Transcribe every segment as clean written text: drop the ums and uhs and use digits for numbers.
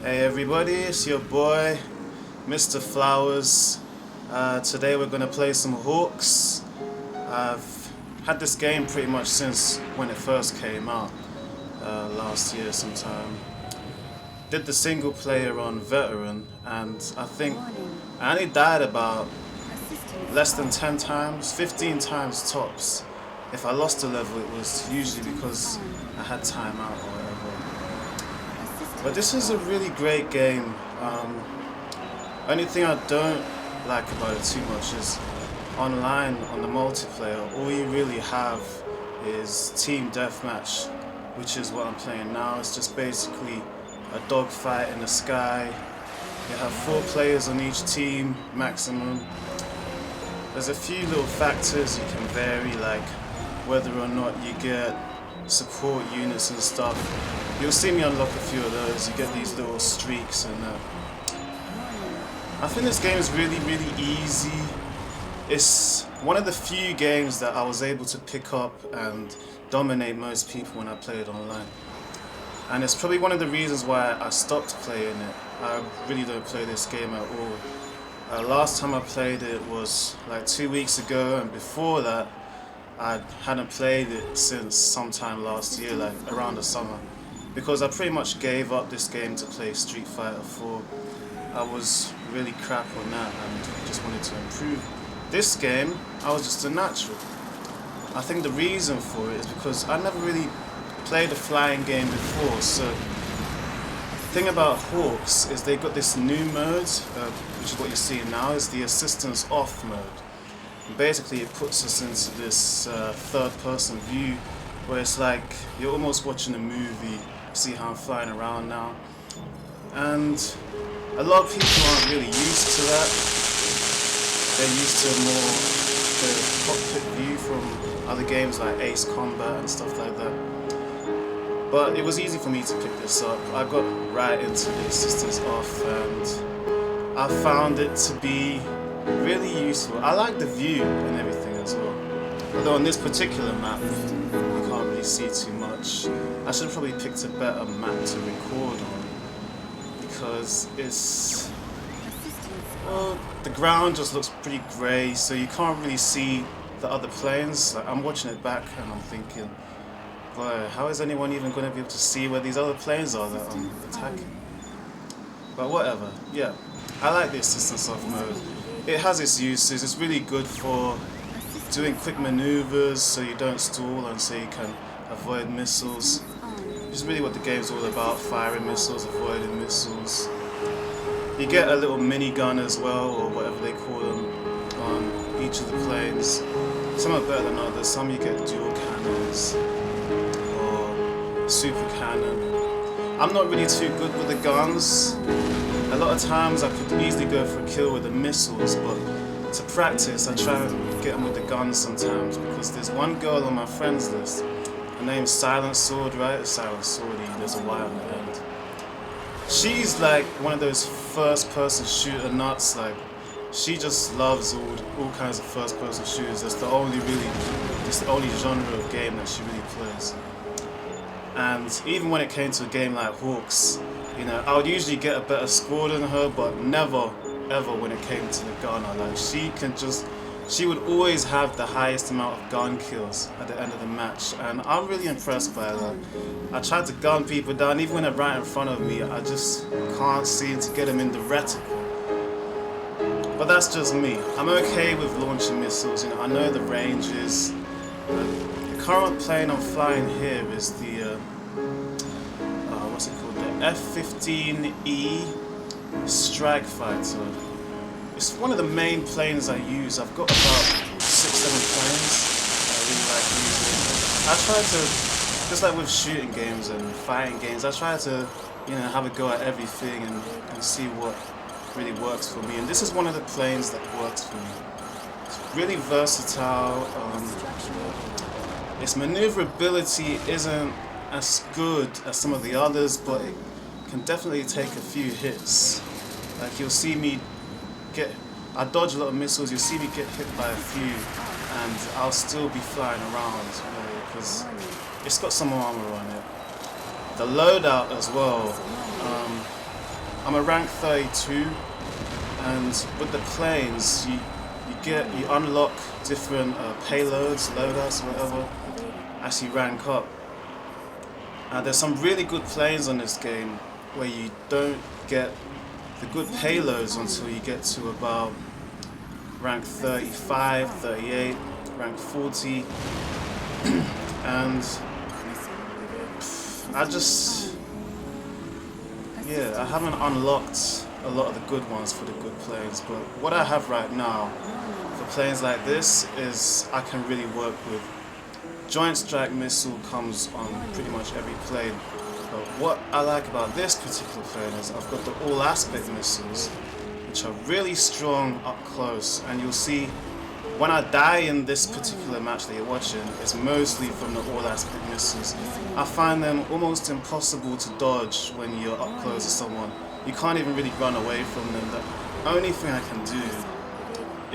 Hey everybody, it's your boy, Mr. Flowers. Today we're gonna play some HAWX. I've had this game pretty much since when it first came out, last year sometime. Did the single player on Veteran, and I think I only died about less than 10 times, 15 times tops. If I lost a level, it was usually because I had time out or whatever. But this is a really great game. Only thing I don't like about it too much is online on the multiplayer, all you really have is team deathmatch, which is what I'm playing now. It's just basically a dogfight in the sky. You have 4 players on each team maximum. There's a few little factors you can vary, like whether or not you get support units and stuff. You'll see me unlock a few of those. You get these little streaks, and I think this game is really easy. It's one of the few games that I was able to pick up and dominate most people when I played online. And it's probably one of the reasons why I stopped playing it. I really don't play this game at all. Last time I played it was like 2 weeks ago, and before that I hadn't played it since sometime last year, like around the summer, because I pretty much gave up this game to play Street Fighter 4. I was really crap on that and just wanted to improve. This game, I was just a natural. I think the reason for it is because I never really played a flying game before, so the thing about HAWX is they got this new mode, which is what you're seeing now, is the assistance off mode. And basically it puts us into this third person view where it's like you're almost watching a movie. See how I'm flying around now, and a lot of people aren't really used to that. They're used to more the cockpit view from other games like Ace Combat and stuff like that. But it was easy for me to pick this up. I got right into the assistance off, and I found it to be really useful. I like the view and everything as well. Although on this particular map, you can't really see too much. I should have probably picked a better map to record on, because it's, well, the ground just looks pretty grey, so you can't really see the other planes. Like, I'm watching it back and I'm thinking, boy, how is anyone even going to be able to see where these other planes are that I'm attacking? But whatever, yeah. I like the assistance off mode. It has its uses. It's really good for doing quick maneuvers so you don't stall and so you can avoid missiles. It's really what the game's all about, firing missiles, avoiding missiles. You get a little minigun as well, or whatever they call them, on each of the planes. Some are better than others. Some you get dual cannons or super cannon. I'm not really too good with the guns. A lot of times I could easily go for a kill with the missiles, but to practice I try and get them with the guns sometimes, because there's one girl on my friends list. Her name's Silent Sword, right? Silent Swordy, there's a Y on the end. She's like one of those first-person shooter nuts. Like, she just loves all kinds of first-person shooters. It's the only genre of game that she really plays. And even when it came to a game like HAWX, you know, I would usually get a better score than her, but never, ever when it came to the gunner. Like, she would always have the highest amount of gun kills at the end of the match, and I'm really impressed by that. I tried to gun people down, even when they're right in front of me, I just can't seem to get them in the reticle. But that's just me. I'm okay with launching missiles, you know, I know the ranges. The current plane I'm flying here is the, what's it called, the F-15E Strike Fighter. It's one of the main planes I use. I've got about 6-7 planes I really like using. I try to, just like with shooting games and fighting games, I try to, you know, have a go at everything and see what really works for me. And this is one of the planes that works for me. It's really versatile. Its maneuverability isn't as good as some of the others, but it can definitely take a few hits. Like, you'll see me I dodge a lot of missiles, you'll see me get hit by a few, and I'll still be flying around, you know, because it's got some armor on it. The loadout as well, I'm a rank 32, and with the planes, you unlock different payloads, loadouts, whatever, as you rank up. There's some really good planes on this game where you don't get the good payloads until you get to about rank 35, 38, rank 40, and I haven't unlocked a lot of the good ones for the good planes, but what I have right now for planes like this is I can really work with. Joint Strike Missile comes on pretty much every plane, but what I like about this particular plane is I've got the All Aspect Missiles, which are really strong up close, and you'll see when I die in this particular match that you're watching, it's mostly from the All Aspect Missiles. I find them almost impossible to dodge when you're up close to someone. You can't even really run away from them. The only thing I can do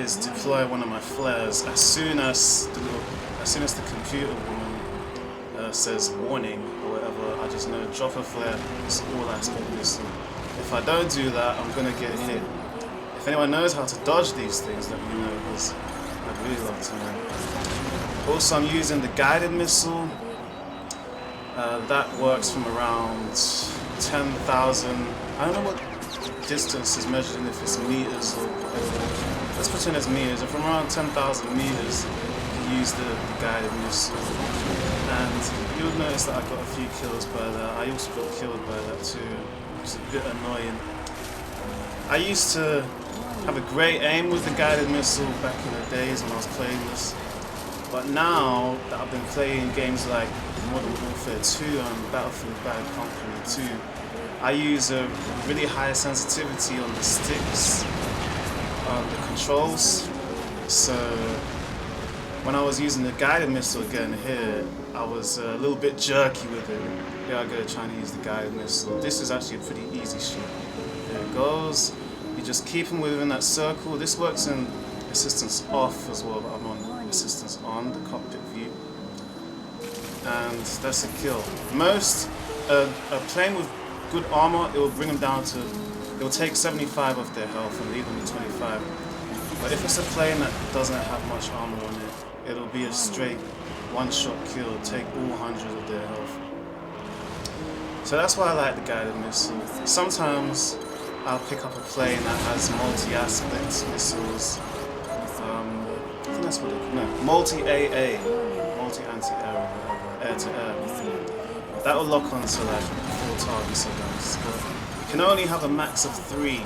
is deploy one of my flares as soon as the computer woman says warning or whatever. I just know drop a flare, it's All Aspect Missile. If I don't do that, I'm gonna get hit. If anyone knows how to dodge these things, let me know, because I'd really love to know. Also, I'm using the guided missile. That works from around 10,000. I don't know what distance is measured in, if it's meters or whatever. Let's pretend it's meters. And from around 10,000 meters, you can use the guided missile. And you'll notice that I got a few kills by that. I also got killed by that too, which is a bit annoying. I used to have a great aim with the guided missile back in the days when I was playing this, but now that I've been playing games like Modern Warfare 2 and Battlefield Bad Company 2, I use a really high sensitivity on the sticks, on the controls. So when I was using the guided missile again here, I was a little bit jerky with it. Here I go trying to use the guided missile. This is actually a pretty easy shoot. There it goes. You just keep them within that circle. This works in assistance off as well, but I'm on assistance on, the cockpit view. And that's a kill. Most, a plane with good armor, it will bring them down to, it will take 75 of their health and leave them with 25. But if it's a plane that doesn't have much armor on it, it'll be a straight one-shot kill, take all 100 of their health. So that's why I like the guided missile. Sometimes I'll pick up a plane that has multi-aspect missiles. I think that's what it, no, multi-AA, multi-anti-air or whatever, air-to-air. That will lock onto like 4 targets sometimes, but you can only have a max of 3.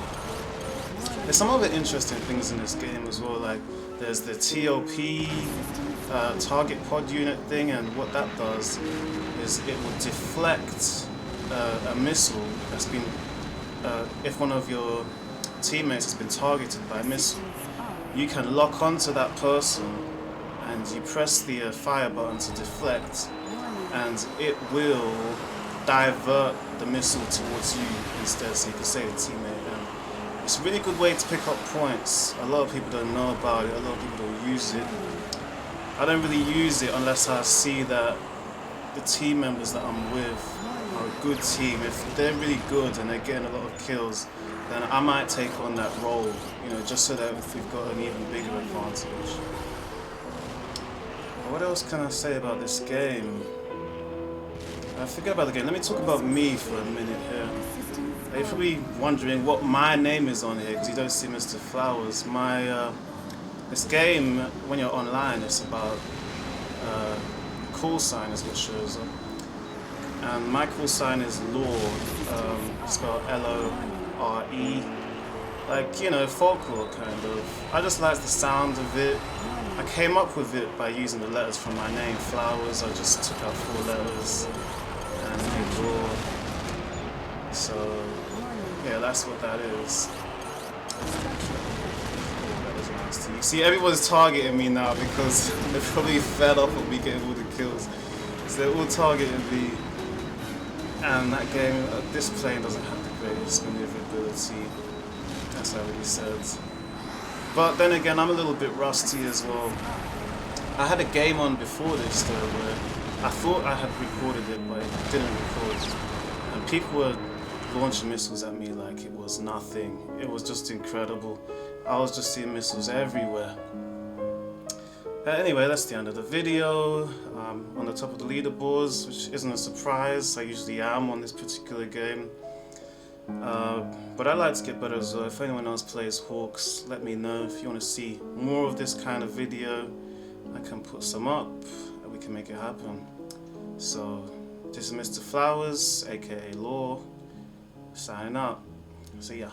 There's some other interesting things in this game as well, like there's the TOP, target pod unit thing, and what that does is it will deflect a missile that's been, if one of your teammates has been targeted by a missile, you can lock onto that person and you press the fire button to deflect, and it will divert the missile towards you instead, so you can save the teammate. And it's a really good way to pick up points. A lot of people don't know about it, a lot of people don't use it. I don't really use it unless I see that the team members that I'm with are a good team. If they're really good and they're getting a lot of kills, then I might take on that role, you know, just so that we've got an even bigger advantage. What else can I say about this game? Forget about the game. Let me talk about me for a minute here. You're probably wondering what my name is on here, because you don't see Mr. Flowers. This game, when you're online, it's about call sign is what shows up. And my call sign is Lore, spelled L-O-R-E. Like, you know, folklore kind of. I just like the sound of it. I came up with it by using the letters from my name, Flowers. I just took out 4 letters and made Lore. So, yeah, that's what that is. You see, everyone's targeting me now because they're probably fed up of me getting all the kills. So they're all targeting me. And that game, this plane doesn't have the greatest maneuverability, as I already said. But then again, I'm a little bit rusty as well. I had a game on before this though, where I thought I had recorded it, but it didn't record. And people were launching missiles at me like it was nothing. It was just incredible. I was just seeing missiles everywhere. Anyway, that's the end of the video. On the top of the leaderboards, which isn't a surprise. I usually am on this particular game. But I like to get better as well. If anyone else plays HAWX, let me know. If you want to see more of this kind of video, I can put some up and we can make it happen. So, this is Mr. Flowers, aka Law, signing out. See ya.